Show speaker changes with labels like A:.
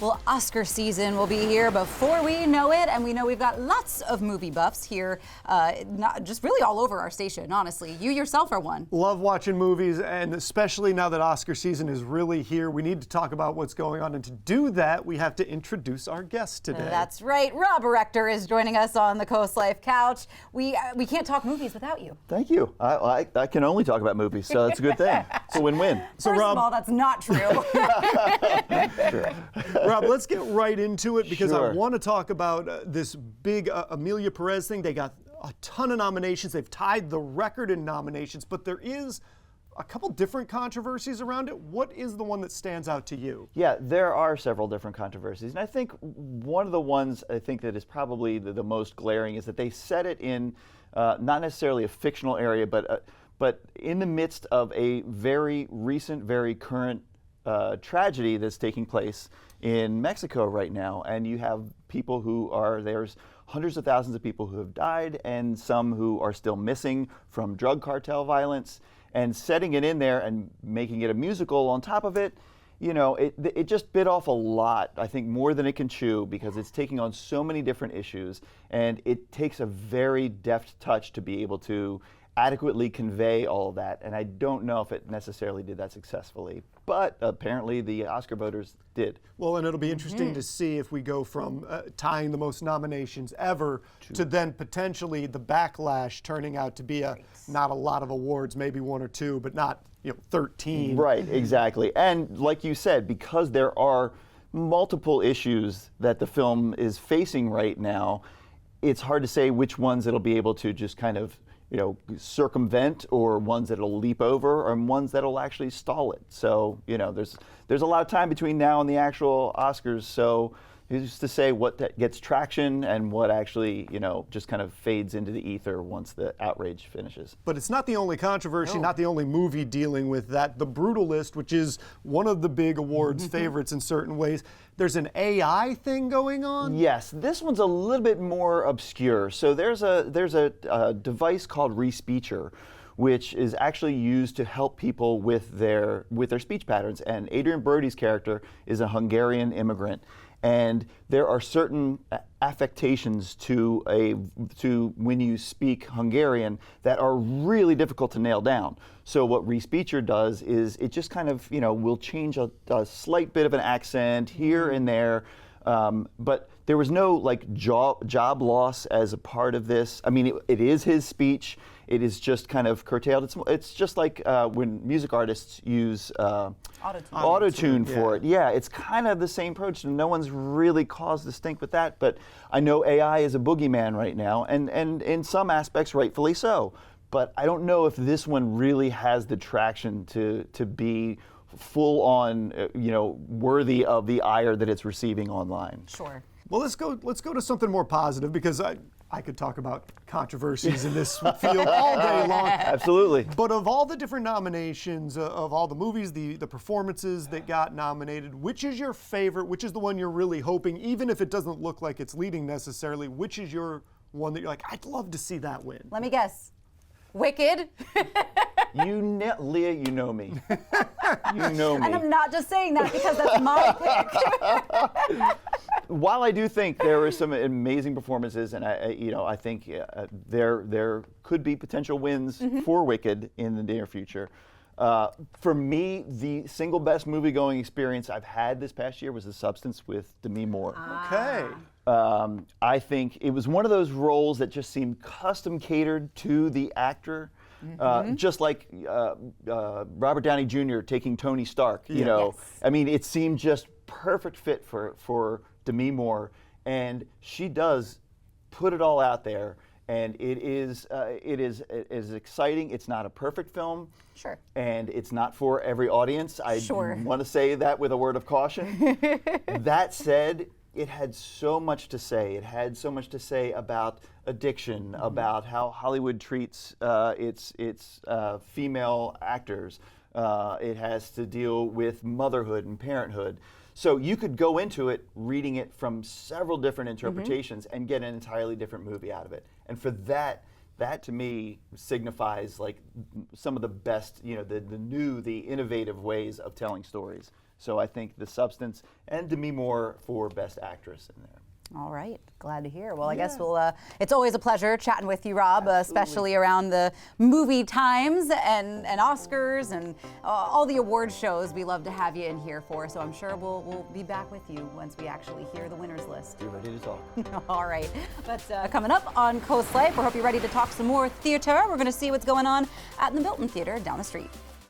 A: Well, Oscar season will be here before we know it, and we know we've got lots of movie buffs here, not just really all over our station, honestly. You yourself are one.
B: Love watching movies, and especially now that Oscar season is really here, we need to talk about what's going on, and to do that, we have to introduce our guest today.
A: That's right. Rob Rector is joining us on the CoastLife couch. We can't talk movies without you.
C: Thank you. I can only talk about movies, so that's a good thing. It's a win-win.
A: So First of all, that's not true.
C: Sure.
B: Rob, let's get right into it because
C: Sure.
B: I want to talk about this big Amelia Perez thing. They got a ton of nominations. They've tied the record in nominations, but there is a couple different controversies around it. What is the one that stands out to you?
C: Yeah, there are several different controversies, and I think one of the ones I think that is probably the most glaring is that they set it in not necessarily a fictional area, but in the midst of a very recent, very current tragedy that's taking place in Mexico right now, and you have people there's hundreds of thousands of people who have died and some who are still missing from drug cartel violence, and setting it in there and making it a musical on top of it, you know, it just bit off a lot, I think more than it can chew, because it's taking on so many different issues, and it takes a very deft touch to be able to adequately convey all of that, and I don't know if it necessarily did that successfully, but apparently the Oscar voters did.
B: Well, and it'll be interesting to see if we go from tying the most nominations ever to then potentially the backlash turning out to be not a lot of awards, maybe one or two, but not 13.
C: Right, exactly. And like you said, because there are multiple issues that the film is facing right now, it's hard to say which ones it'll be able to just kind of circumvent, or ones that'll leap over, or ones that'll actually stall it. So, there's a lot of time between now and the actual Oscars. So, who's to say what that gets traction and what actually, just kind of fades into the ether once the outrage finishes.
B: But it's not the only controversy, not the only movie dealing with that. The Brutalist, which is one of the big awards favorites in certain ways, there's an AI thing going on?
C: Yes, this one's a little bit more obscure. So there's a device called Respeecher, which is actually used to help people with their speech patterns. And Adrian Brody's character is a Hungarian immigrant. And there are certain affectations to when you speak Hungarian that are really difficult to nail down. So what Respeecher does is it just kind of will change a slight bit of an accent here and there, but there was no job loss as a part of this. I mean, it is his speech. It is just kind of curtailed. It's just like when music artists use auto-tune for it. Yeah, it's kind of the same approach, and no one's really caused a stink with that. But I know AI is a boogeyman right now, and in some aspects, rightfully so. But I don't know if this one really has the traction to be full on, worthy of the ire that it's receiving online.
A: Sure.
B: Well, let's go to something more positive, because I could talk about controversies in this field all day long.
C: Absolutely.
B: But of all the different nominations, of all the movies, the performances that got nominated, which is your favorite? Which is the one you're really hoping, even if it doesn't look like it's leading necessarily, which is your one that you're like, I'd love to see that win?
A: Let me guess. Wicked.
C: Leah, you know me. You know me.
A: And I'm not just saying that because that's my pick.
C: While I do think there were some amazing performances, and I think there could be potential wins for Wicked in the near future. For me, the single best movie-going experience I've had this past year was The Substance with Demi Moore.
B: Okay.
C: I think it was one of those roles that just seemed custom catered to the actor. Just like Robert Downey Jr. taking Tony Stark,
A: Yes.
C: I mean, it seemed just perfect fit for Demi Moore, and she does put it all out there, and it is exciting. It's not a perfect film,
A: Sure,
C: and it's not for every audience. I want to say that with a word of caution. That said, it had so much to say. It had so much to say about addiction, about how Hollywood treats its female actors. It has to deal with motherhood and parenthood. So you could go into it reading it from several different interpretations and get an entirely different movie out of it. And for that that to me signifies like some of the best, the new, the innovative ways of telling stories. So I think the substance, and Demi Moore for Best Actress in there.
A: All right, glad to hear. Well, I guess it's always a pleasure chatting with you, Rob, especially around the movie times and Oscars and all the award shows. We love to have you in here for, so I'm sure we'll be back with you once we actually hear the winners list.
C: You're ready to talk.
A: All right, that's coming up on CoastLife. We hope you're ready to talk some more theater. We're going to see what's going on at the Milton Theater down the street.